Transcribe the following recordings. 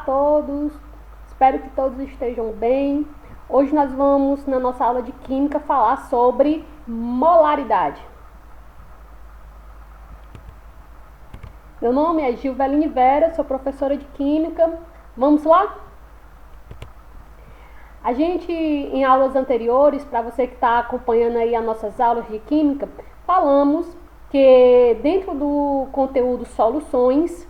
todos, espero que todos estejam bem. Hoje nós vamos, na nossa aula de Química, falar sobre molaridade. Meu nome é Gilveline Vera, sou professora de Química. Vamos lá? A gente, em aulas anteriores, para você que está acompanhando aí as nossas aulas de Química, falamos que dentro do conteúdo soluções,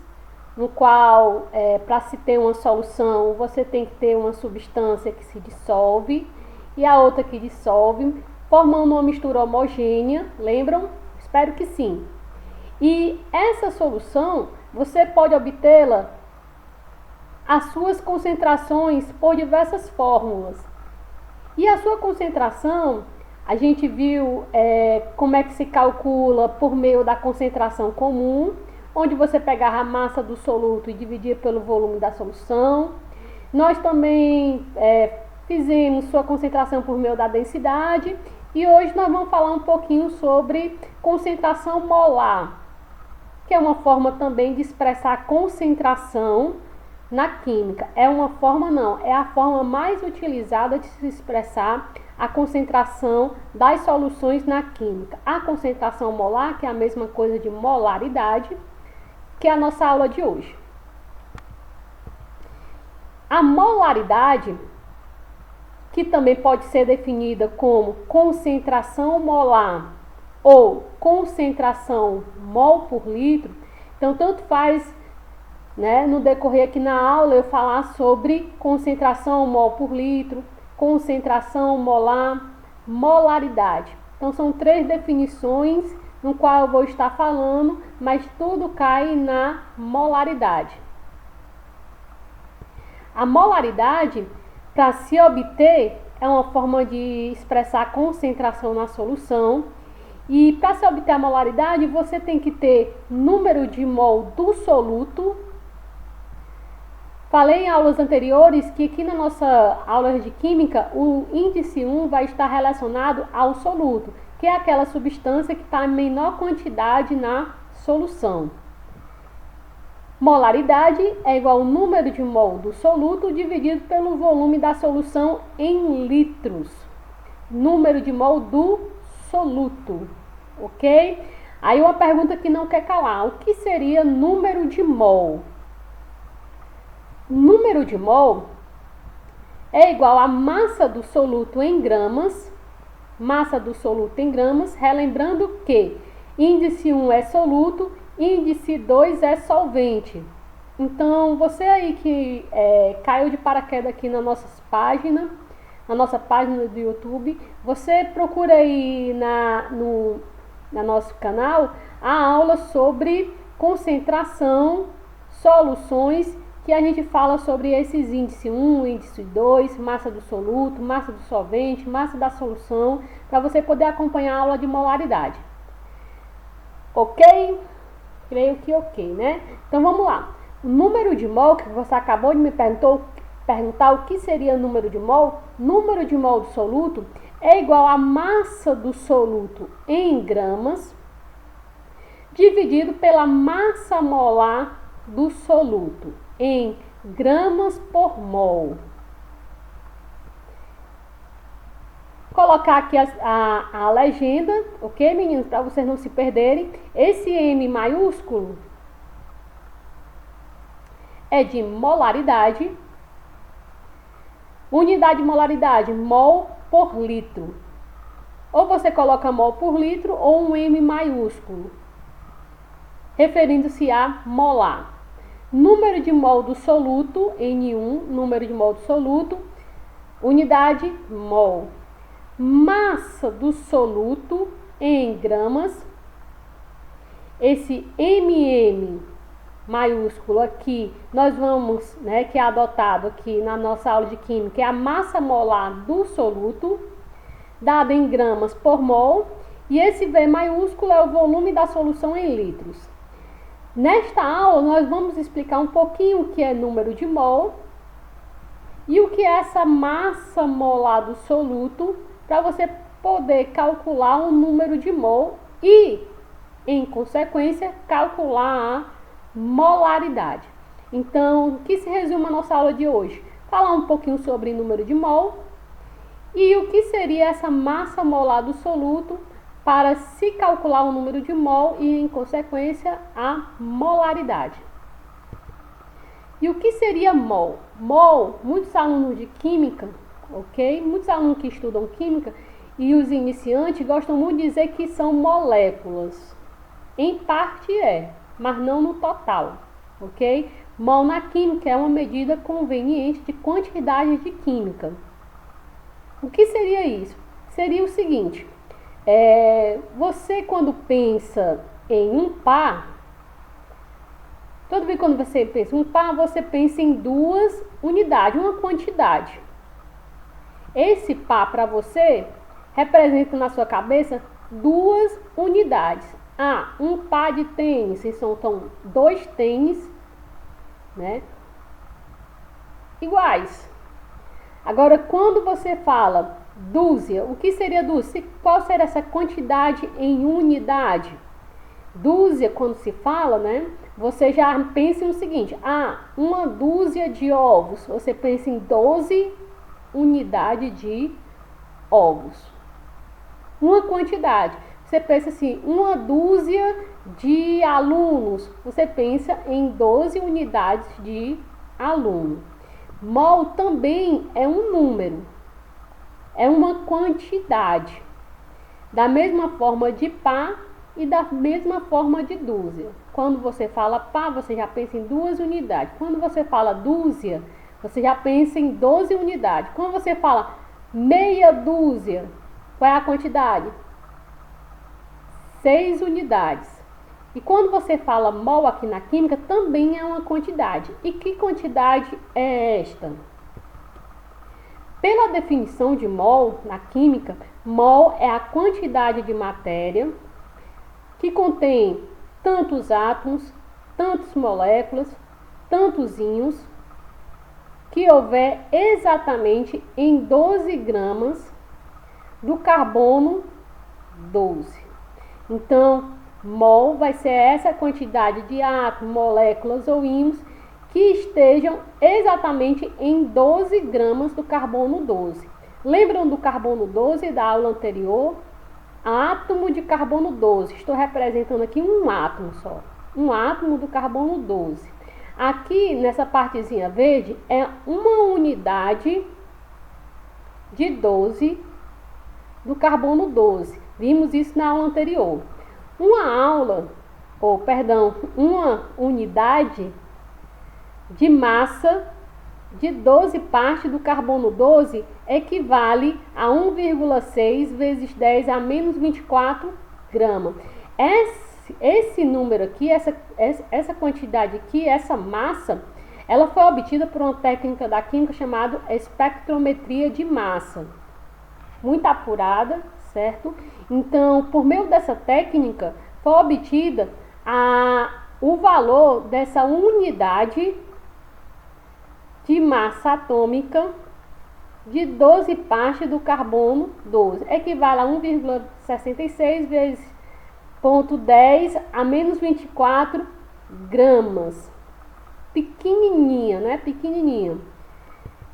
no qual, para se ter uma solução, você tem que ter uma substância que se dissolve e a outra que dissolve, formando uma mistura homogênea, lembram? Espero que sim. E essa solução, você pode obtê-la as suas concentrações por diversas fórmulas. E a sua concentração, a gente viu como é que se calcula por meio da concentração comum, onde você pegava a massa do soluto e dividia pelo volume da solução. Nós também fizemos sua concentração por meio da densidade e hoje nós vamos falar um pouquinho sobre concentração molar, que é uma forma também de expressar a concentração na química. É uma forma não, é a forma mais utilizada de se expressar a concentração das soluções na química. A concentração molar, que é a mesma coisa de molaridade, que é a nossa aula de hoje. A molaridade, que também pode ser definida como concentração molar ou concentração mol por litro, então tanto faz, no decorrer aqui na aula eu falar sobre concentração mol por litro, concentração molar, molaridade. Então são três definições no qual eu vou estar falando, mas tudo cai na molaridade. A molaridade, para se obter, é uma forma de expressar a concentração na solução. E para se obter a molaridade, você tem que ter número de mol do soluto. Falei em aulas anteriores que aqui na nossa aula de química, o índice 1 vai estar relacionado ao soluto, que é aquela substância que está em menor quantidade na solução. Molaridade é igual ao número de mol do soluto dividido pelo volume da solução em litros. Número de mol do soluto, ok? Aí uma pergunta que não quer calar: o que seria número de mol? Número de mol é igual à massa do soluto em gramas. Massa do soluto em gramas, relembrando que índice 1 é soluto, índice 2 é solvente. Então, você aí que caiu de paraquedas aqui na nossa página do YouTube, você procura aí no nosso canal a aula sobre concentração, soluções, que a gente fala sobre esses índice 1, índice 2, massa do soluto, massa do solvente, massa da solução, para você poder acompanhar a aula de molaridade. Ok? Creio que ok, né? Então vamos lá. O número de mol, que você acabou de me perguntar o que seria número de mol. Número de mol do soluto é igual à massa do soluto em gramas dividido pela massa molar do soluto em gramas por mol. Colocar aqui a legenda, ok, meninos? Para vocês não se perderem. Esse M maiúsculo é de molaridade. Unidade de molaridade, mol por litro. Ou você coloca mol por litro ou um M maiúsculo, referindo-se a molar. Número de mol do soluto, N1, número de mol do soluto, unidade mol. Massa do soluto em gramas, esse MM maiúsculo aqui, nós vamos, que é adotado aqui na nossa aula de química, é a massa molar do soluto, dada em gramas por mol, e esse V maiúsculo é o volume da solução em litros. Nesta aula, nós vamos explicar um pouquinho o que é número de mol e o que é essa massa molar do soluto, para você poder calcular o número de mol e, em consequência, calcular a molaridade. Então, o que se resume a nossa aula de hoje? Falar um pouquinho sobre número de mol e o que seria essa massa molar do soluto para se calcular o número de mol e, em consequência, a molaridade. E o que seria mol? Mol, muitos alunos de química, ok? Muitos alunos que estudam química e os iniciantes gostam muito de dizer que são moléculas. Em parte mas não no total, ok? Mol na química é uma medida conveniente de quantidade de química. O que seria isso? Seria o seguinte, você quando pensa em um par, toda vez quando você pensa em um par, você pensa em duas unidades, uma quantidade. Esse par para você representa na sua cabeça duas unidades. Um par de tênis, são dois tênis, né, iguais. Agora, quando você fala dúzia, o que seria dúzia? Qual seria essa quantidade em unidade? Dúzia, quando se fala, né, você já pensa no seguinte, uma dúzia de ovos, você pensa em 12 unidades de ovos. Uma quantidade, você pensa assim, uma dúzia de alunos, você pensa em 12 unidades de aluno. Mol também é um número, é uma quantidade, da mesma forma de par e da mesma forma de dúzia. Quando você fala par, você já pensa em duas unidades. Quando você fala dúzia, você já pensa em 12 unidades. Quando você fala meia dúzia, qual é a quantidade? 6 unidades. E quando você fala mol aqui na química, também é uma quantidade. E que quantidade é esta? Pela definição de mol na química, mol é a quantidade de matéria que contém tantos átomos, tantas moléculas, tantos íons, que houver exatamente em 12 gramas do carbono 12. Então, mol vai ser essa quantidade de átomos, moléculas ou íons que estejam exatamente em 12 gramas do carbono 12. Lembram do carbono 12 da aula anterior? Átomo de carbono 12. Estou representando aqui um átomo só. Um átomo do carbono 12. Aqui, nessa partezinha verde, é uma unidade de 12 do carbono 12. Vimos isso na aula anterior. Uma unidade de massa de 12 partes do carbono 12 equivale a 1,6 vezes 10 a menos 24 gramas. Esse número aqui, essa quantidade aqui, essa massa, ela foi obtida por uma técnica da química chamada espectrometria de massa. Muito apurada, certo? Então, por meio dessa técnica, foi obtida o valor dessa unidade de massa atômica de 12 partes do carbono 12. Equivale a 1,66 vezes 0,10 a menos 24 gramas. Pequenininha, né? Pequenininha.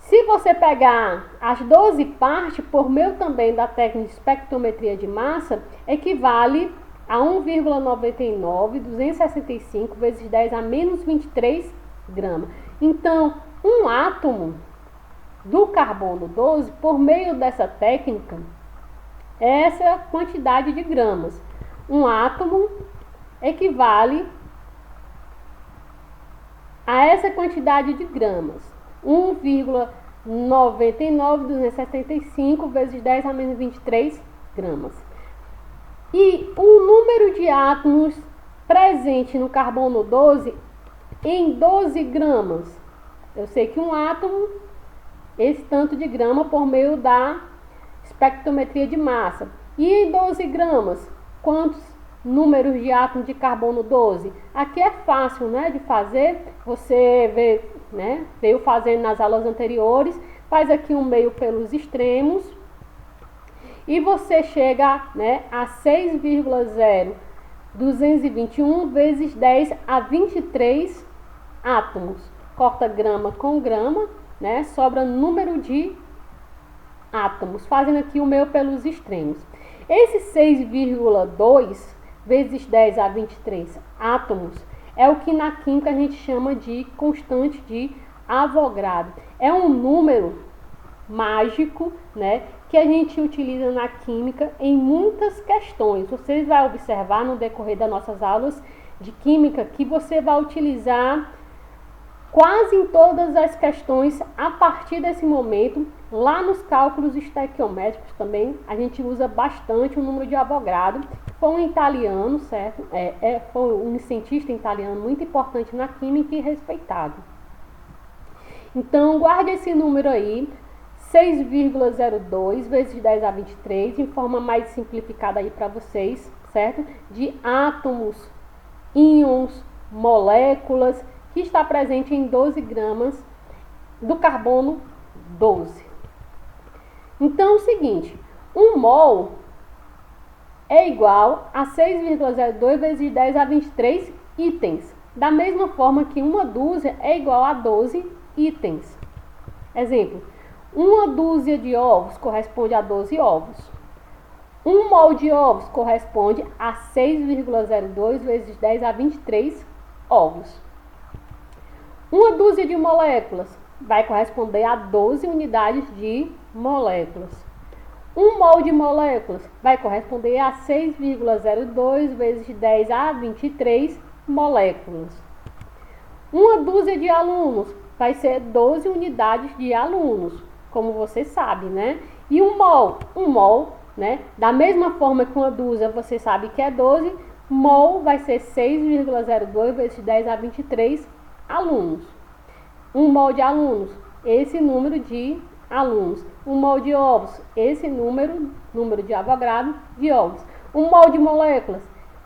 Se você pegar as 12 partes, por meio também da técnica de espectrometria de massa, equivale a 1,265 vezes 10 a menos 23 gramas. Então, um átomo do carbono 12, por meio dessa técnica, essa quantidade de gramas. Um átomo equivale a essa quantidade de gramas. 1,99275 vezes 10 a menos 23 gramas. E o número de átomos presente no carbono 12 em 12 gramas. Eu sei que um átomo, esse tanto de grama por meio da espectrometria de massa. E em 12 gramas, quantos números de átomos de carbono 12? Aqui é fácil, né, de fazer. Você vê, né, veio fazendo nas aulas anteriores. Faz aqui um meio pelos extremos. E você chega, né, a 6,0221 vezes 10 a 23 átomos. Corta grama com grama, né? Sobra número de átomos, fazendo aqui o meu pelos extremos. Esse 6,2 vezes 10 a 23 átomos é o que na química a gente chama de constante de Avogadro. É um número mágico, né, que a gente utiliza na química em muitas questões. Vocês vão observar no decorrer das nossas aulas de química que você vai utilizar quase em todas as questões a partir desse momento. Lá nos cálculos estequiométricos também a gente usa bastante o número de Avogadro. Foi um italiano, certo? Foi um cientista italiano muito importante na química e respeitado. Então guarde esse número aí, 6,02 vezes 10 a 23, de forma mais simplificada aí para vocês, certo? De átomos, íons, moléculas, que está presente em 12 gramas do carbono 12. Então é o seguinte, 1 mol é igual a 6,02 vezes 10 a 23 itens. Da mesma forma que uma dúzia é igual a 12 itens. Exemplo, uma dúzia de ovos corresponde a 12 ovos. 1 mol de ovos corresponde a 6,02 vezes 10 a 23 ovos. Uma dúzia de moléculas vai corresponder a 12 unidades de moléculas. 1 mol de moléculas vai corresponder a 6,02 vezes 10 a 23 moléculas. Uma dúzia de alunos vai ser 12 unidades de alunos, como você sabe, né? E 1 mol, né? Da mesma forma que uma dúzia você sabe que é 12, mol vai ser 6,02 vezes 10 a 23 alunos. 1 mol de alunos, esse número de alunos. 1 mol de ovos, esse número de Avogadro de ovos. 1 mol de moléculas,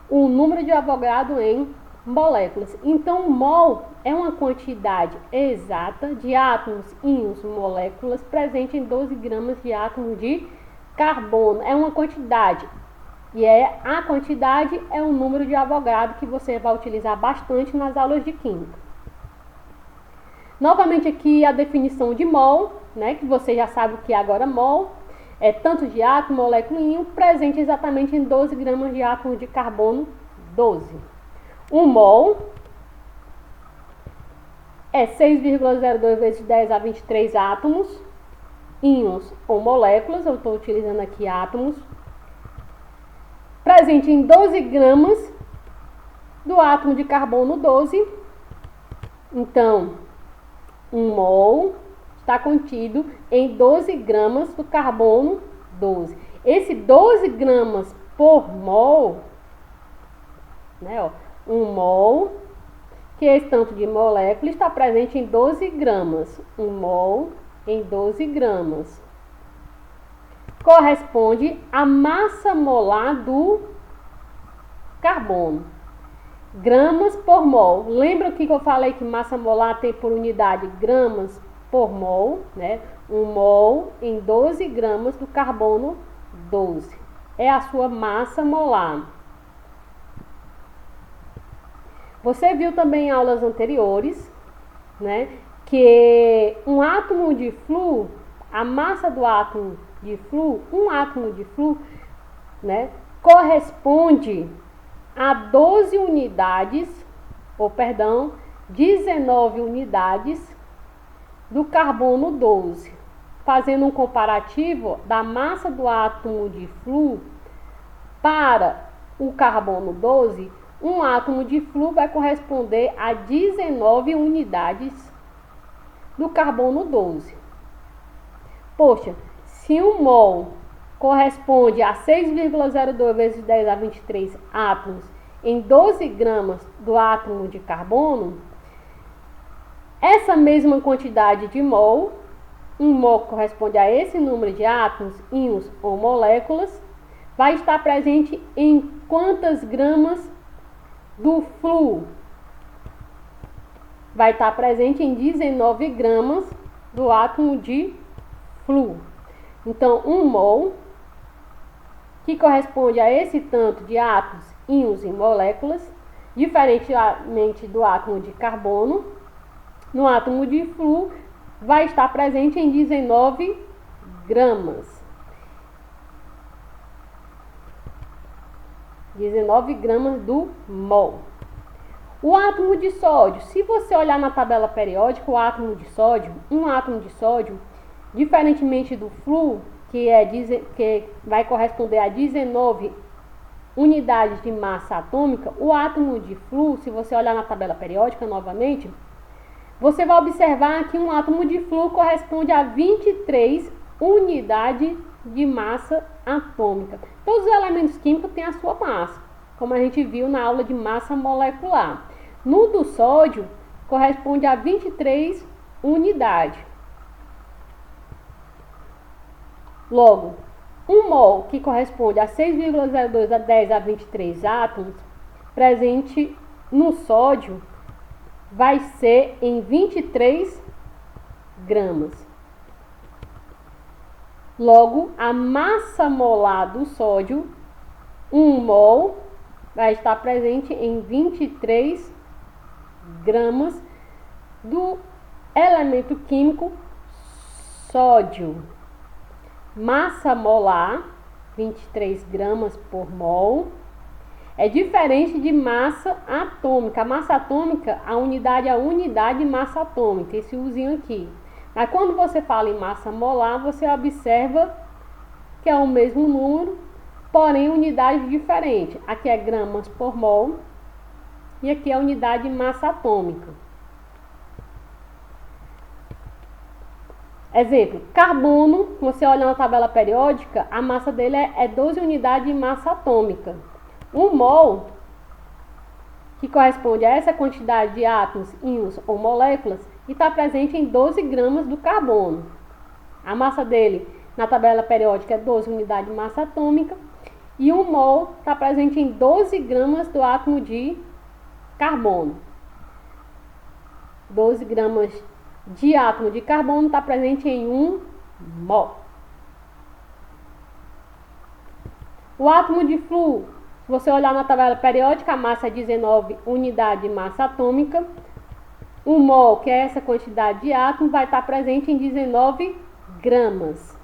o número de Avogadro em moléculas. Então, mol é uma quantidade exata de átomos, íons, moléculas presente em 12 gramas de átomo de carbono. É uma quantidade. E a quantidade é o número de Avogadro que você vai utilizar bastante nas aulas de química. Novamente aqui a definição de mol, né, que você já sabe o que é agora mol, é tanto de átomo, molécula e íon presente exatamente em 12 gramas de átomo de carbono 12. 1 mol é 6,02 vezes 10 a 23 átomos, íons ou moléculas, eu estou utilizando aqui átomos, presente em 12 gramas do átomo de carbono 12. Então, 1 mol está contido em 12 gramas do carbono 12. Esse 12 gramas por mol, né, ó, 1 mol, que é esse tanto de molécula, está presente em 12 gramas. 1 mol em 12 gramas. Corresponde à massa molar do carbono. Gramas por mol. Lembra que eu falei que massa molar tem por unidade gramas por mol, né? 1 mol em 12 gramas do carbono 12. É a sua massa molar. Você viu também em aulas anteriores, né, que um átomo de flúor, a massa do átomo de flúor, um átomo de flúor, né, corresponde a 12 unidades, 19 unidades do carbono 12. Fazendo um comparativo da massa do átomo de flúor para o carbono 12, um átomo de flúor vai corresponder a 19 unidades do carbono 12. Poxa, se 1 mol corresponde a 6,02 vezes 10 a 23 átomos em 12 gramas do átomo de carbono, essa mesma quantidade de mol, 1 mol corresponde a esse número de átomos, íons ou moléculas, vai estar presente em quantas gramas do flúor? Vai estar presente em 19 gramas do átomo de flúor. Então, 1 mol, que corresponde a esse tanto de átomos, íons e moléculas, diferentemente do átomo de carbono, no átomo de flúor vai estar presente em 19 gramas. 19 gramas do mol. O átomo de sódio, se você olhar na tabela periódica, o átomo de sódio, um átomo de sódio, diferentemente do flúor, que vai corresponder a 19 unidades de massa atômica, o átomo de flúor, se você olhar na tabela periódica novamente, você vai observar que um átomo de flúor corresponde a 23 unidades de massa atômica. Todos os elementos químicos têm a sua massa, como a gente viu na aula de massa molecular. No do sódio, corresponde a 23 unidades. Logo, um mol, que corresponde a 6,02 a 10 a 23 átomos, presente no sódio, vai ser em 23 gramas. Logo, a massa molar do sódio, 1 mol, vai estar presente em 23 gramas do elemento químico sódio. Massa molar, 23 gramas por mol. É diferente de massa atômica. A massa atômica, a unidade é a unidade de massa atômica, esse usinho aqui. Mas quando você fala em massa molar, você observa que é o mesmo número, porém unidade diferente. Aqui é gramas por mol e aqui é a unidade de massa atômica. Exemplo, carbono, você olha na tabela periódica, a massa dele é 12 unidades de massa atômica. 1 mol, que corresponde a essa quantidade de átomos, íons ou moléculas, está presente em 12 gramas do carbono. A massa dele na tabela periódica é 12 unidades de massa atômica. E 1 mol está presente em 12 gramas do átomo de carbono. 12 gramas de átomo de carbono está presente em 1 mol. O átomo de flúor, se você olhar na tabela periódica, a massa é 19 unidades de massa atômica. 1 mol, que é essa quantidade de átomo, vai estar presente em 19 gramas.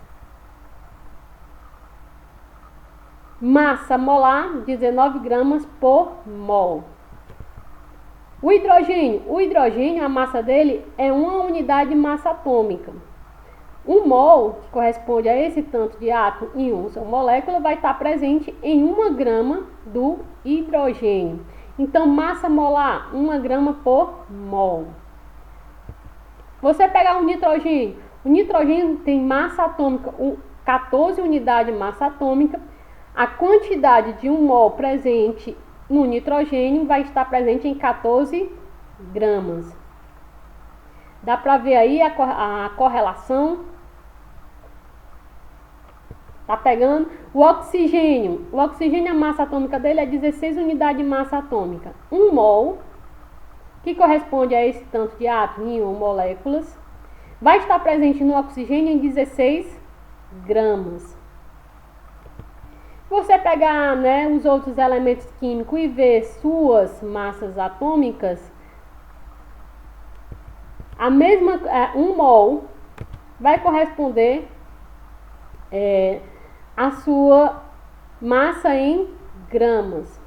Massa molar, 19 gramas por mol. O hidrogênio, a massa dele é 1 unidade de massa atômica. 1 mol, que corresponde a esse tanto de átomo, íons ou molécula, vai estar presente em 1 grama do hidrogênio. Então, massa molar, 1 grama por mol. Você pegar o nitrogênio tem massa atômica, 14 unidades de massa atômica. A quantidade de 1 mol presente no nitrogênio vai estar presente em 14 gramas. Dá para ver aí a correlação? Tá pegando? O oxigênio, a massa atômica dele é 16 unidades de massa atômica. 1 mol, que corresponde a esse tanto de átomos, íons ou moléculas, vai estar presente no oxigênio em 16 gramas. Você pegar, os outros elementos químicos e ver suas massas atômicas, a mesma 1 mol vai corresponder a sua massa em gramas.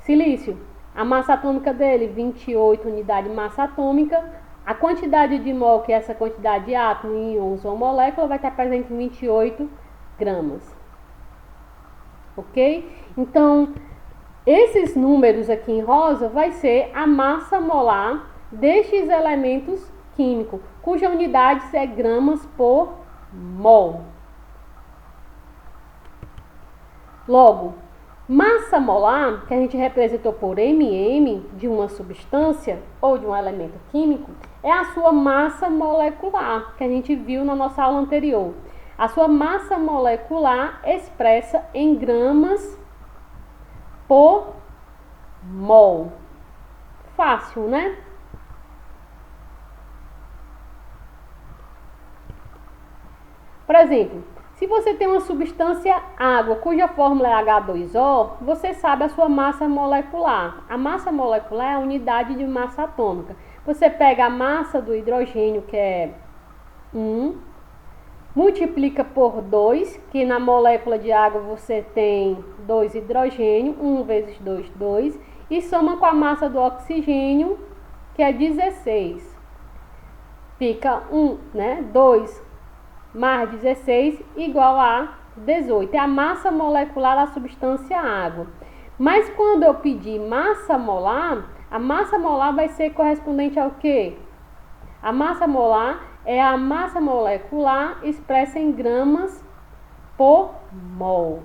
Silício, a massa atômica dele, 28 unidades de massa atômica. A quantidade de mol, que é essa quantidade de átomos, íons ou moléculas, vai estar presente em 28 gramas. Ok? Então, esses números aqui em rosa vai ser a massa molar destes elementos químicos, cuja unidade é gramas por mol. Logo, massa molar, que a gente representou por mm de uma substância ou de um elemento químico, é a sua massa molecular, que a gente viu na nossa aula anterior. A sua massa molecular expressa em gramas por mol. Fácil, né? Por exemplo, Se você tem uma substância água, cuja fórmula é H2O, você sabe a sua massa molecular. A massa molecular é a unidade de massa atômica. Você pega a massa do hidrogênio, que é 1, multiplica por 2, que na molécula de água você tem 2 hidrogênio, 1 vezes 2, 2, e soma com a massa do oxigênio, que é 16. Fica 2 mais 16 igual a 18. É a massa molecular da substância água. Mas quando eu pedir massa molar, a massa molar vai ser correspondente ao quê? A massa molar é a massa molecular expressa em gramas por mol.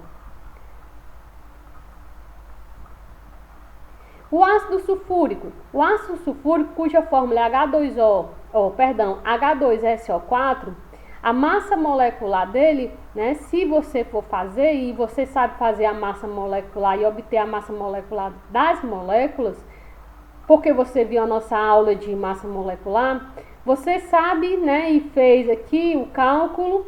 O ácido sulfúrico. O ácido sulfúrico, cuja fórmula é H2SO4, a massa molecular dele, né, se você for fazer, e você sabe fazer a massa molecular e obter a massa molecular das moléculas, porque você viu a nossa aula de massa molecular, você sabe, né, e fez aqui o cálculo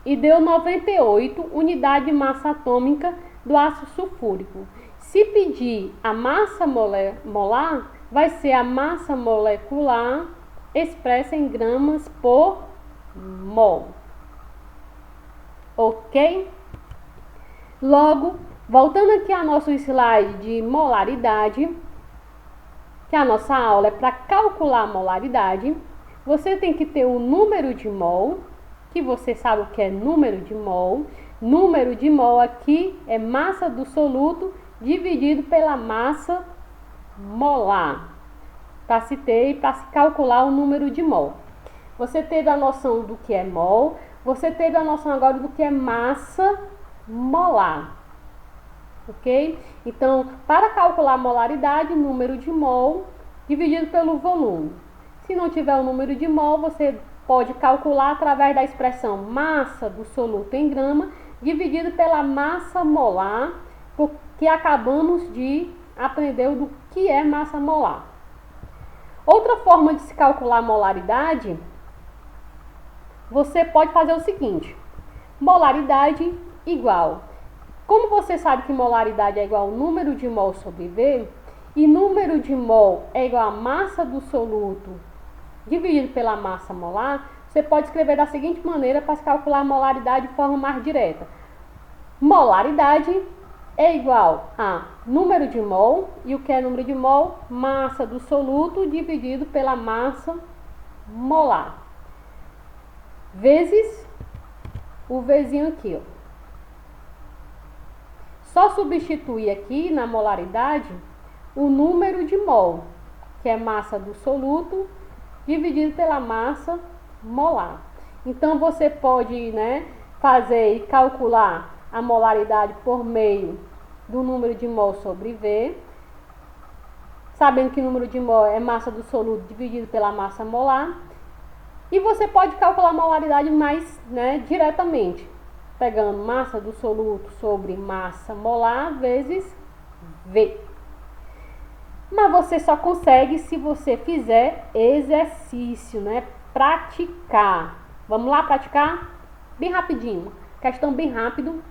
e deu 98 unidade de massa atômica do ácido sulfúrico. Se pedir a massa molar, vai ser a massa molecular expressa em gramas por mol. Ok? Logo, voltando aqui ao nosso slide de molaridade, que a nossa aula é para calcular a molaridade, você tem que ter o número de mol, que você sabe o que é número de mol. Número de mol aqui é massa do soluto dividido pela massa molar, para se ter e para se calcular o número de mol. Você teve a noção do que é mol, você teve a noção agora do que é massa molar. Ok? Então, para calcular a molaridade, número de mol dividido pelo volume. Se não tiver o número de mol, você pode calcular através da expressão massa do soluto em grama dividido pela massa molar, que acabamos de aprender do que é massa molar. Outra forma de se calcular a molaridade, você pode fazer o seguinte: molaridade igual. Como você sabe que molaridade é igual ao número de mol sobre V, e número de mol é igual a massa do soluto dividido pela massa molar, você pode escrever da seguinte maneira para se calcular a molaridade de forma mais direta. Molaridade é igual a número de mol, e o que é número de mol? Massa do soluto dividido pela massa molar, vezes o Vzinho aqui, ó. Só substituir aqui na molaridade o número de mol, que é massa do soluto dividido pela massa molar. Então você pode, né, fazer e calcular a molaridade por meio do número de mol sobre V, sabendo que o número de mol é massa do soluto dividido pela massa molar. E você pode calcular a molaridade mais, né, diretamente, pegando massa do soluto sobre massa molar vezes V. Mas você só consegue se você fizer exercício, né? Praticar. Vamos lá praticar? Bem rapidinho. Questão bem rápido.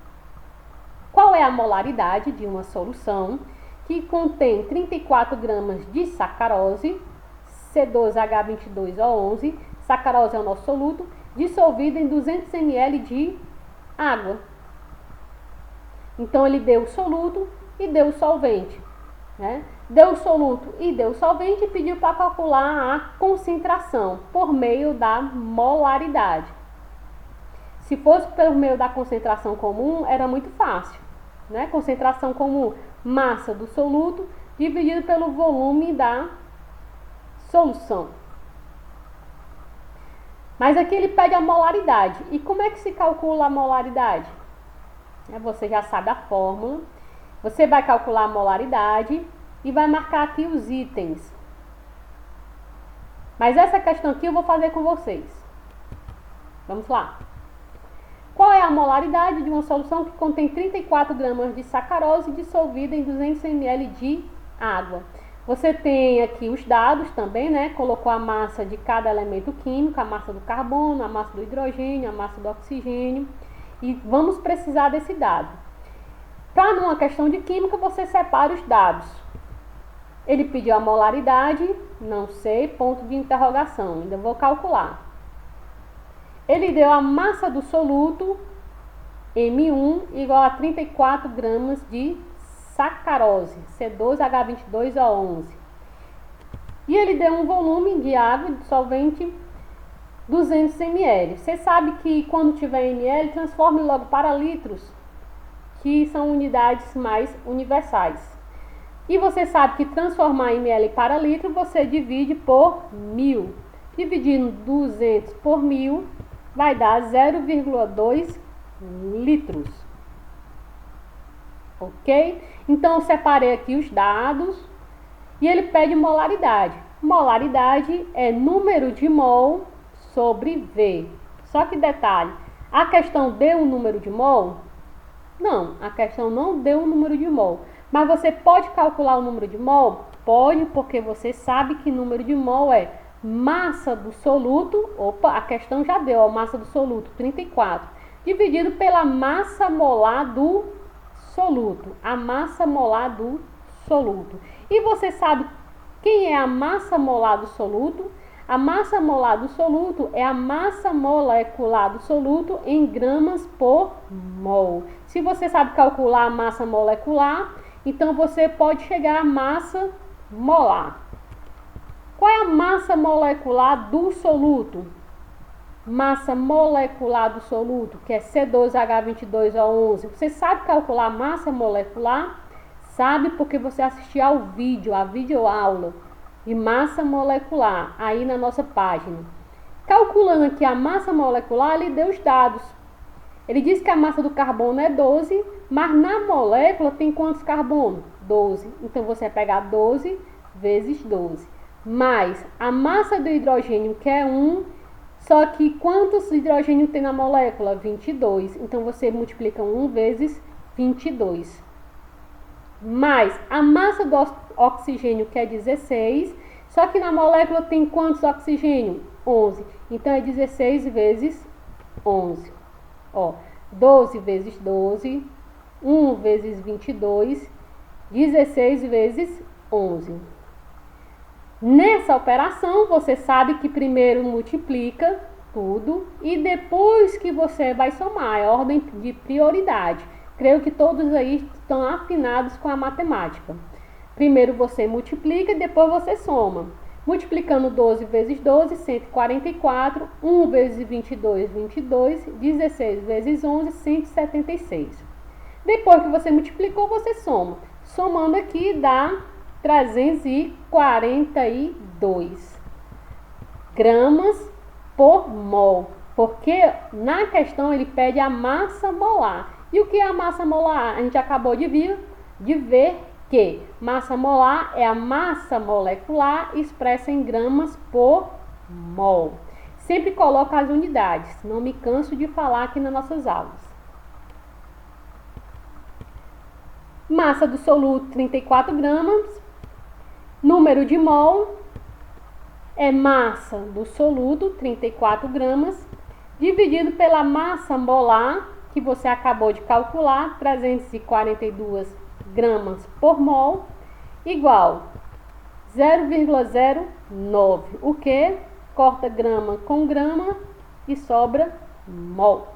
Qual é a molaridade de uma solução que contém 34 gramas de sacarose, C12H22O11, sacarose é o nosso soluto, dissolvido em 200 ml de água? Então ele deu o soluto e deu o solvente, né? Deu o soluto e deu o solvente e pediu para calcular a concentração por meio da molaridade. Se fosse por meio da concentração comum, era muito fácil, né? Concentração comum, massa do soluto dividido pelo volume da solução. Mas aqui ele pede a molaridade. E como é que se calcula a molaridade? Você já sabe a fórmula. Você vai calcular a molaridade e vai marcar aqui os itens. Mas essa questão aqui eu vou fazer com vocês. Vamos lá. Qual é a molaridade de uma solução que contém 34 gramas de sacarose dissolvida em 200 ml de água? Você tem aqui os dados também, né? Colocou a massa de cada elemento químico, a massa do carbono, a massa do hidrogênio, a massa do oxigênio. E vamos precisar desse dado. Para numa questão de química, você separa os dados. Ele pediu a molaridade, não sei, ponto de interrogação, ainda vou calcular. Ele deu a massa do soluto, M1, igual a 34 gramas de sacarose, C2H22O11. E ele deu um volume de água de solvente 200 ml. Você sabe que quando tiver ml, transforme logo para litros, que são unidades mais universais. E você sabe que transformar ml para litro, você divide por 1000. Dividindo 200 por 1000, vai dar 0,2 litros. Ok? Então, eu separei aqui os dados e ele pede molaridade. Molaridade é número de mol sobre V. Só que detalhe, a questão deu um número de mol? Não, a questão não deu um número de mol. Mas você pode calcular o número de mol? Pode, porque você sabe que número de mol é massa do soluto, opa, a questão já deu, a massa do soluto, 34, dividido pela massa molar do soluto, a massa molar do soluto. E você sabe quem é a massa molar do soluto? A massa molar do soluto é a massa molecular do soluto em gramas por mol. Se você sabe calcular a massa molecular, então você pode chegar à massa molar. Qual é a massa molecular do soluto? Massa molecular do soluto, que é C2H22O11. Você sabe calcular a massa molecular? Sabe, porque você assistiu ao vídeo, a videoaula de massa molecular, aí na nossa página. Calculando aqui a massa molecular, ele deu os dados. Ele disse que a massa do carbono é 12, mas na molécula tem quantos carbonos? 12. Então, você vai pegar 12 vezes 12. Mais a massa do hidrogênio, que é 1, só que quantos hidrogênio tem na molécula? 22. Então, você multiplica 1 vezes 22. Mais a massa do oxigênio, que é 16, só que na molécula tem quantos oxigênio? 11. Então, é 16 vezes 11. Ó, 12 vezes 12, 1 vezes 22, 16 vezes 11. Nessa operação, você sabe que primeiro multiplica tudo e depois que você vai somar, é ordem de prioridade. Creio que todos aí estão afinados com a matemática. Primeiro você multiplica e depois você soma. Multiplicando 12 vezes 12, 144. 1 vezes 22, 22. 16 vezes 11, 176. Depois que você multiplicou, você soma. Somando aqui dá 342 gramas por mol. Porque na questão ele pede a massa molar. E o que é a massa molar? A gente acabou de ver que massa molar é a massa molecular expressa em gramas por mol. Sempre coloca as unidades, não me canso de falar aqui nas nossas aulas. Massa do soluto, 34 gramas. Número de mol é massa do soluto, 34 gramas, dividido pela massa molar, que você acabou de calcular, 342 gramas por mol, igual 0,09. O que? Corta grama com grama e sobra mol.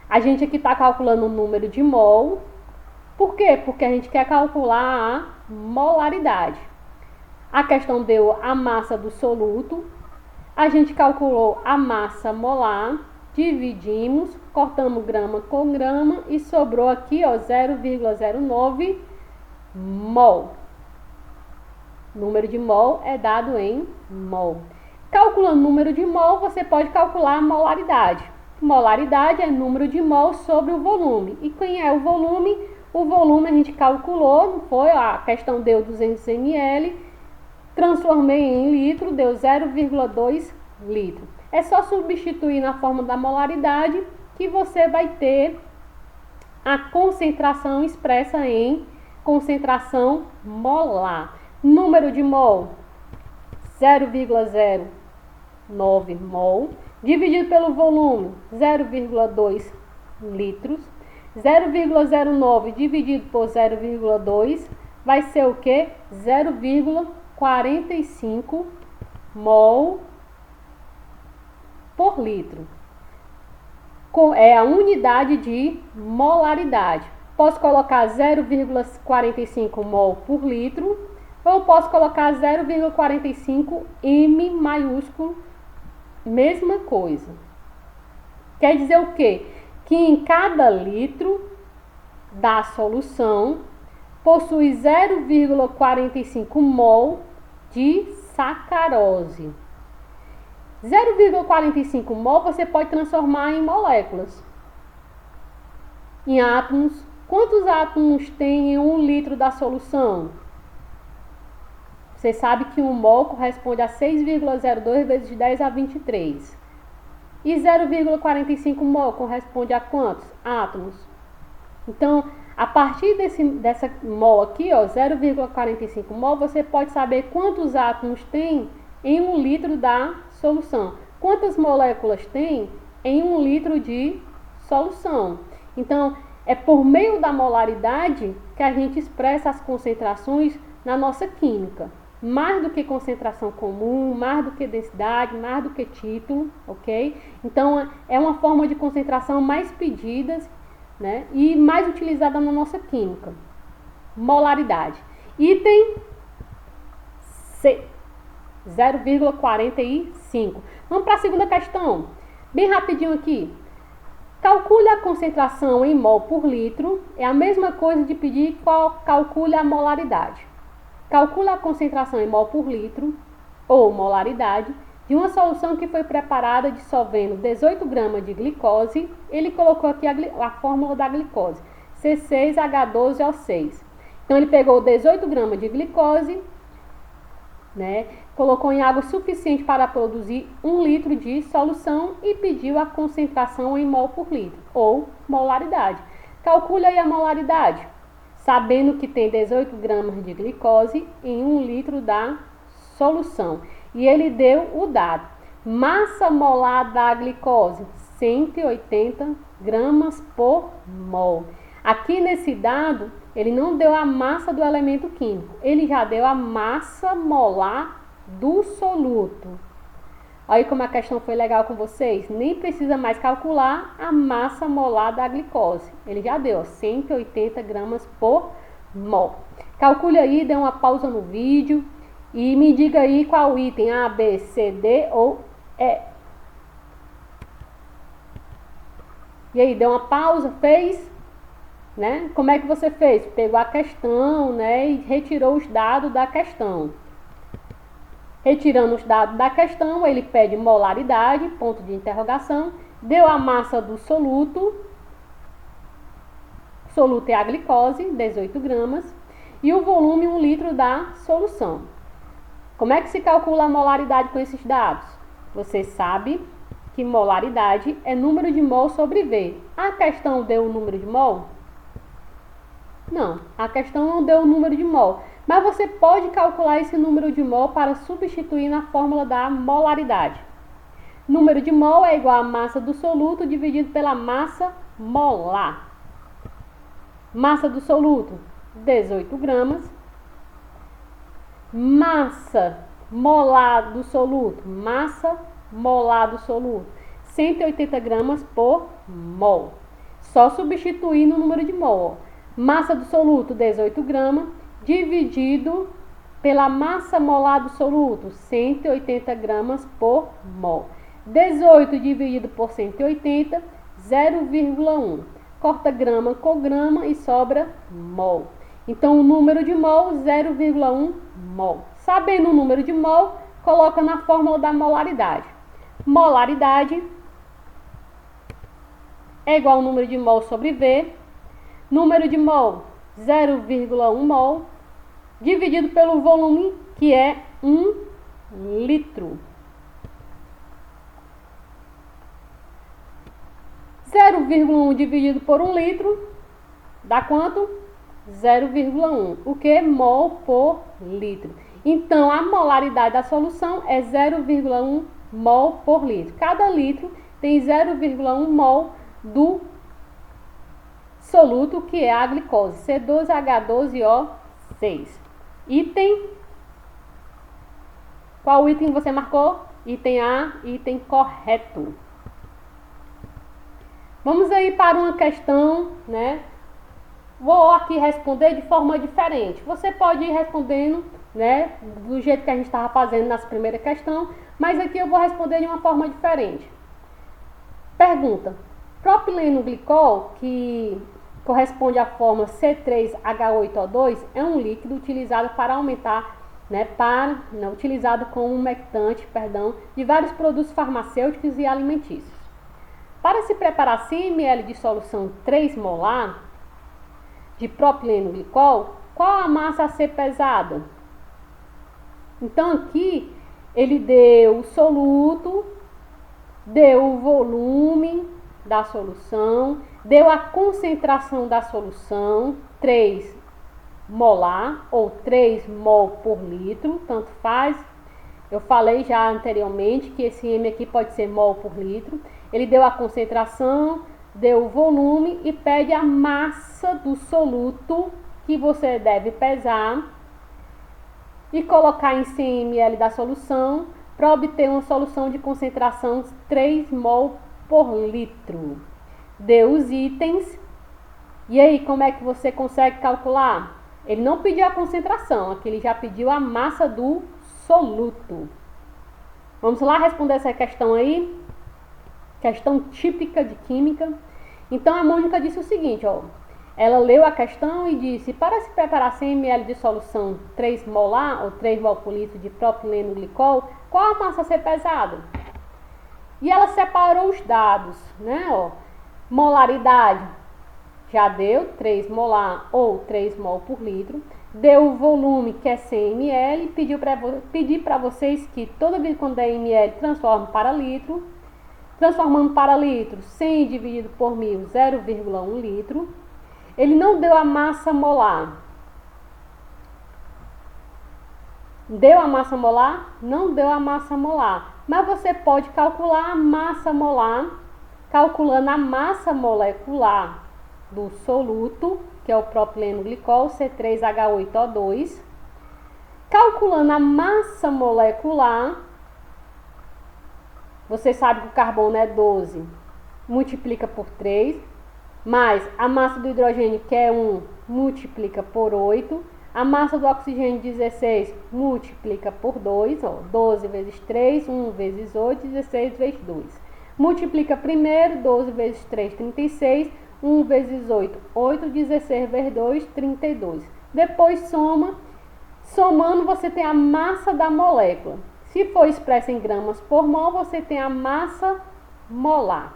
A gente aqui está calculando o número de mol. Por quê? Porque a gente quer calcular a molaridade. A questão deu a massa do soluto. A gente calculou a massa molar. Dividimos, cortamos grama com grama e sobrou aqui, ó, 0,09 mol. Número de mol é dado em mol. Calculando o número de mol, você pode calcular a molaridade. Molaridade é número de mol sobre o volume. E quem é o volume? O volume a gente calculou, não foi? A questão deu 200 ml, transformei em litro, deu 0,2 litro. É só substituir na forma da molaridade que você vai ter a concentração expressa em concentração molar. Número de mol, 0,09 mol, dividido pelo volume, 0,2 litros. 0,09 dividido por 0,2 vai ser o que? 0,45 mol por litro. É a unidade de molaridade. Posso colocar 0,45 mol por litro ou posso colocar 0,45 M maiúsculo, mesma coisa. Quer dizer o quê? Que em cada litro da solução possui 0,45 mol de sacarose. 0,45 mol você pode transformar em moléculas, em átomos. Quantos átomos tem em 1 litro da solução? Você sabe que 1 mol corresponde a 6,02 vezes 10 a 23. E 0,45 mol corresponde a quantos átomos? Então, a partir dessa mol aqui, 0,45 mol, você pode saber quantos átomos tem em 1 litro da solução. Quantas moléculas tem em 1 litro de solução. Então, é por meio da molaridade que a gente expressa as concentrações na nossa química. Mais do que concentração comum, mais do que densidade, mais do que título, ok? Então, é uma forma de concentração mais pedida, né? E mais utilizada na nossa química. Molaridade. Item C, 0,45. Vamos para a segunda questão. Bem rapidinho aqui. Calcule a concentração em mol por litro. É a mesma coisa de pedir calcule a molaridade. Calcule a concentração em mol por litro, ou molaridade, de uma solução que foi preparada dissolvendo 18 gramas de glicose. Ele colocou aqui a fórmula da glicose, C6H12O6. Então, ele pegou 18 gramas de glicose, né, colocou em água suficiente para produzir 1 litro de solução e pediu a concentração em mol por litro, ou molaridade. Calcule aí a molaridade, sabendo que tem 18 gramas de glicose em 1 litro da solução. E ele deu o dado. Massa molar da glicose, 180 gramas por mol. Aqui nesse dado, ele não deu a massa do elemento químico, ele já deu a massa molar do soluto. Olha como a questão foi legal com vocês. Nem precisa mais calcular a massa molar da glicose. Ele já deu 180 gramas por mol. Calcule aí, dê uma pausa no vídeo e me diga aí qual item, A, B, C, D ou E. E aí, deu uma pausa, fez? Né? Como é que você fez? Pegou a questão, né, e retirou os dados da questão. Retirando os dados da questão, ele pede molaridade, ponto de interrogação, deu a massa do soluto, o soluto é a glicose, 18 gramas, e o volume 1 litro da solução. Como é que se calcula a molaridade com esses dados? Você sabe que molaridade é número de mol sobre V. A questão deu o número de mol? Não, a questão não deu o número de mol. Mas você pode calcular esse número de mol para substituir na fórmula da molaridade. Número de mol é igual a massa do soluto dividido pela massa molar. Massa do soluto, 18 gramas. Massa molar do soluto, 180 gramas por mol. Só substituir no número de mol. Massa do soluto, 18 gramas, dividido pela massa molar do soluto, 180 gramas por mol. 18 dividido por 180, 0,1. Corta grama com grama e sobra mol. Então, o número de mol, 0,1 mol. Sabendo o número de mol, coloca na fórmula da molaridade. Molaridade é igual ao número de mol sobre V. Número de mol, 0,1 mol, dividido pelo volume, que é 1 litro. 0,1 dividido por 1 litro, dá quanto? 0,1. O que? Mol por litro. Então, a molaridade da solução é 0,1 mol por litro. Cada litro tem 0,1 mol do soluto, que é a glicose, C12H12O6. Item. Qual item você marcou? Item A, item correto. Vamos aí para uma questão, né? Vou aqui responder de forma diferente. Você pode ir respondendo, né, do jeito que a gente estava fazendo nas primeiras questões, mas aqui eu vou responder de uma forma diferente. Pergunta: propileno glicol, que corresponde à fórmula C3H8O2, é um líquido utilizado para aumentar, utilizado como humectante, de vários produtos farmacêuticos e alimentícios. Para se preparar 100 ml de solução 3 molar de propileno glicol, qual a massa a ser pesada? Então aqui ele deu o soluto, deu o volume da solução, deu a concentração da solução, 3 molar ou 3 mol por litro, tanto faz. Eu falei já anteriormente que esse M aqui pode ser mol por litro. Ele deu a concentração, deu o volume e pede a massa do soluto que você deve pesar e colocar em 100 ml da solução para obter uma solução de concentração 3 mol por litro. Deu os itens. E aí, como é que você consegue calcular? Ele não pediu a concentração, aqui ele já pediu a massa do soluto. Vamos lá responder essa questão aí? Questão típica de química. Então a Mônica disse o seguinte, ó. Ela leu a questão e disse: para se preparar 100 ml de solução 3 molar ou 3 mol por litro de propileno glicol, qual a massa a ser pesada? E ela separou os dados, né? Ó, molaridade já deu 3 molar ou 3 mol por litro. Deu o volume, que é 100 ml. Pedi para vocês que toda vez quando é ml transforme para litro. Transformando para litro, 100 dividido por 1000, 0,1 litro. Ele não deu a massa molar. Deu a massa molar? Não deu a massa molar. Mas você pode calcular a massa molar, calculando a massa molecular do soluto, que é o propileno glicol, C3H8O2. Calculando a massa molecular, você sabe que o carbono é 12, multiplica por 3, mais a massa do hidrogênio, que é 1, multiplica por 8, a massa do oxigênio, 16, multiplica por 2, ó, 12 vezes 3, 1 vezes 8, 16 vezes 2. Multiplica primeiro, 12 vezes 3, 36, 1 vezes 8, 8, 16 vezes 2, 32. Depois soma, somando você tem a massa da molécula. Se for expressa em gramas por mol, você tem a massa molar.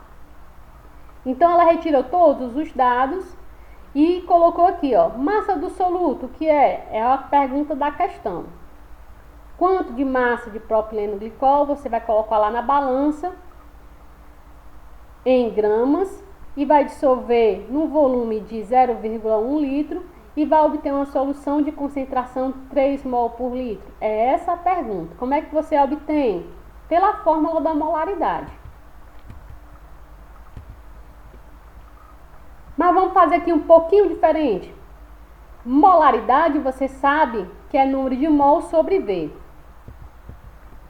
Então, ela retirou todos os dados e colocou aqui, ó, massa do soluto, que é a pergunta da questão. Quanto de massa de propileno glicol você vai colocar lá na balança em gramas e vai dissolver no volume de 0,1 litro e vai obter uma solução de concentração 3 mol por litro? É essa a pergunta. Como é que você obtém? Pela fórmula da molaridade. Mas vamos fazer aqui um pouquinho diferente. Molaridade, você sabe que é número de mol sobre V.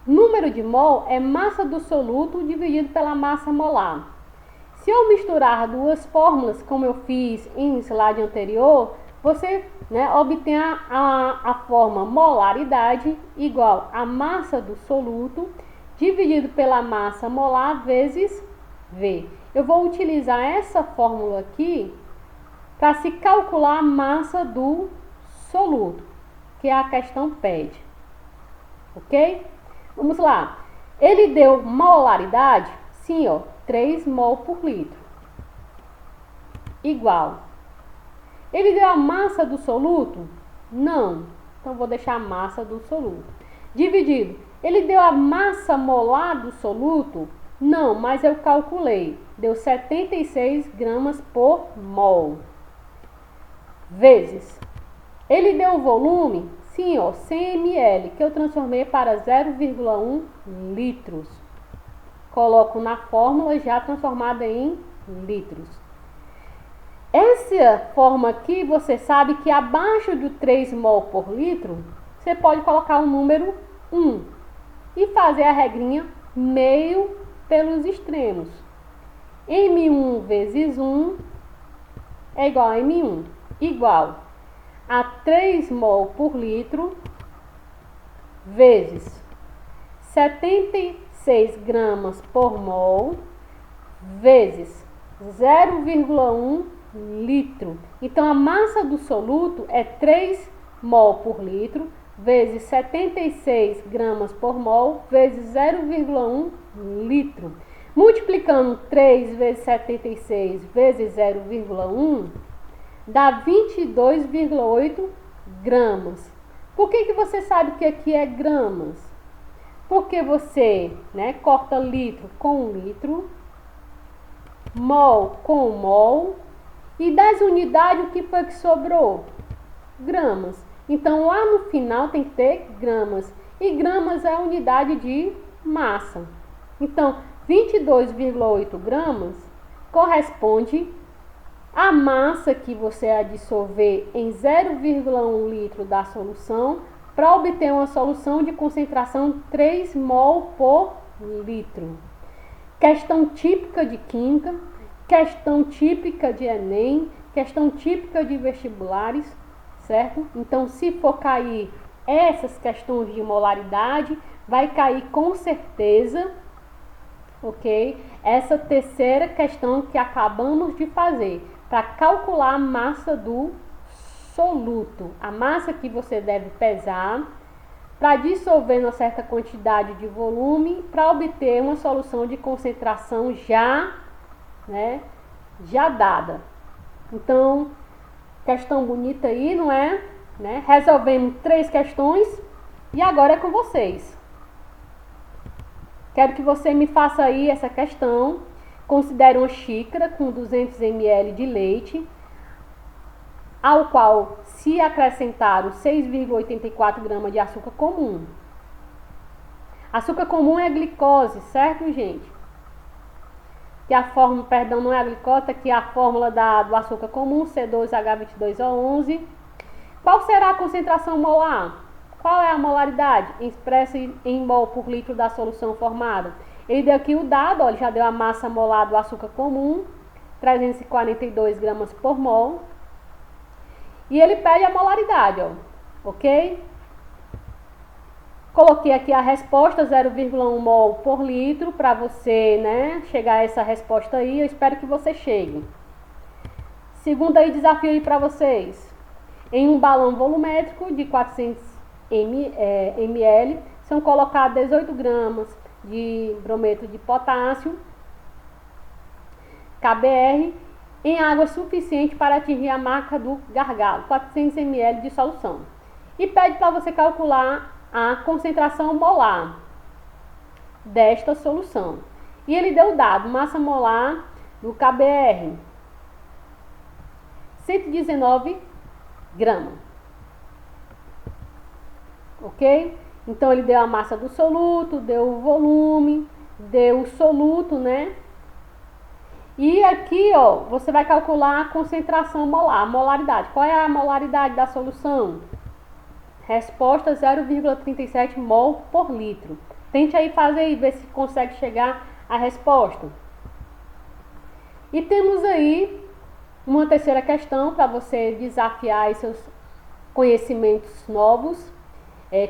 Número de mol é massa do soluto dividido pela massa molar. Se eu misturar duas fórmulas, como eu fiz em slide anterior, você obtém a forma molaridade igual a massa do soluto dividido pela massa molar vezes V. Eu vou utilizar essa fórmula aqui para se calcular a massa do soluto, que a questão pede. Ok? Vamos lá. Ele deu molaridade? Sim, ó, 3 mol por litro. Igual. Ele deu a massa do soluto? Não. Então, vou deixar a massa do soluto. Dividido. Ele deu a massa molar do soluto? Não, mas eu calculei. Deu 76 gramas por mol. vezes. Ele deu o volume? Sim, ó, 100 ml, que eu transformei para 0,1 litros. Coloco na fórmula já transformada em litros. Essa forma aqui, você sabe que abaixo do 3 mol por litro, você pode colocar o número 1 e fazer a regrinha meio pelos extremos. M1 vezes 1 é igual a M1, igual a 3 mol por litro vezes 76 gramas por mol vezes 0,1 litro. Então, a massa do soluto é 3 mol por litro vezes 76 gramas por mol vezes 0,1 litro. Multiplicando 3 vezes 76 vezes 0,1 dá 22,8 gramas. Por que você sabe que aqui é gramas? Porque você, corta litro com litro, mol com mol, e das unidades, o que foi que sobrou? Gramas. Então, lá no final tem que ter gramas. E gramas é a unidade de massa. Então, 22,8 gramas corresponde à massa que você há de dissolver em 0,1 litro da solução para obter uma solução de concentração 3 mol por litro. Questão típica de química, questão típica de Enem, questão típica de vestibulares, certo? Então, se for cair essas questões de molaridade, vai cair com certeza, ok? Essa terceira questão que acabamos de fazer, para calcular a massa do soluto, a massa que você deve pesar para dissolver uma certa quantidade de volume para obter uma solução de concentração já dada. Então, questão bonita aí, não é? Resolvemos 3 questões e agora é com vocês. Quero que você me faça aí essa questão. Considere uma xícara com 200 ml de leite, ao qual se acrescentaram 6,84 gramas de açúcar comum. Açúcar comum é glicose, certo, gente? Que a fórmula, perdão, não é a glicose, aqui é a fórmula do açúcar comum, C2H22O11. Qual será a concentração molar? Qual é a molaridade? Expressa em mol por litro da solução formada. Ele deu aqui o dado, ó, ele já deu a massa molar do açúcar comum, 342 gramas por mol. E ele pede a molaridade, ó, ok? Coloquei aqui a resposta, 0,1 mol por litro, para você, chegar a essa resposta aí. Eu espero que você chegue. Segundo aí, desafio aí para vocês. Em um balão volumétrico de 400 ml, são colocados 18 gramas de brometo de potássio, KBr, em água suficiente para atingir a marca do gargalo, 400 ml de solução. E pede para você calcular a concentração molar desta solução. E ele deu o dado, massa molar do KBr, 119 gramas. Ok? Então, ele deu a massa do soluto, deu o volume, deu o soluto, E aqui, ó, você vai calcular a concentração molar, a molaridade. Qual é a molaridade da solução? Resposta 0,37 mol por litro. Tente aí fazer e ver se consegue chegar à resposta. E temos aí uma terceira questão para você desafiar seus conhecimentos novos.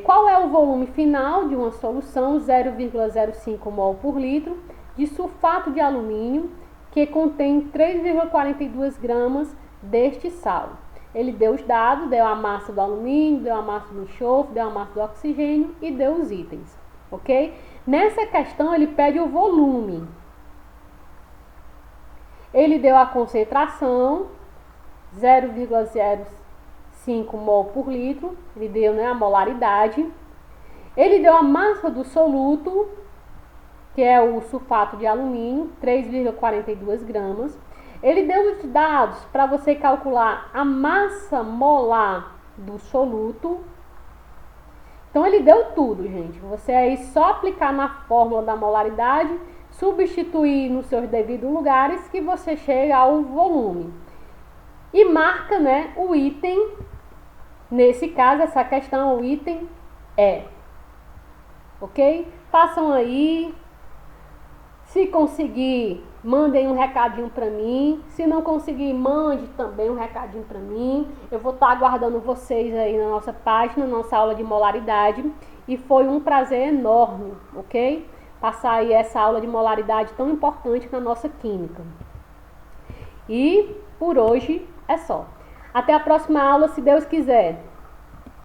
Qual é o volume final de uma solução 0,05 mol por litro de sulfato de alumínio que contém 3,42 gramas deste sal? Ele deu os dados, deu a massa do alumínio, deu a massa do enxofre, deu a massa do oxigênio e deu os itens, ok? Nessa questão ele pede o volume. Ele deu a concentração, 0,05 mol por litro, ele deu a molaridade. Ele deu a massa do soluto, que é o sulfato de alumínio, 3,42 gramas. Ele deu os dados para você calcular a massa molar do soluto. Então ele deu tudo, gente. Você aí só aplicar na fórmula da molaridade, substituir nos seus devidos lugares que você chega ao volume. E marca, né, o item, nesse caso, essa questão, o item é. Ok? Façam aí. Se conseguir, mandem um recadinho para mim. Se não conseguir, mande também um recadinho para mim. Eu vou estar aguardando vocês aí na nossa página, na nossa aula de molaridade. E foi um prazer enorme, ok? Passar aí essa aula de molaridade tão importante na nossa química. E por hoje é só. Até a próxima aula, se Deus quiser.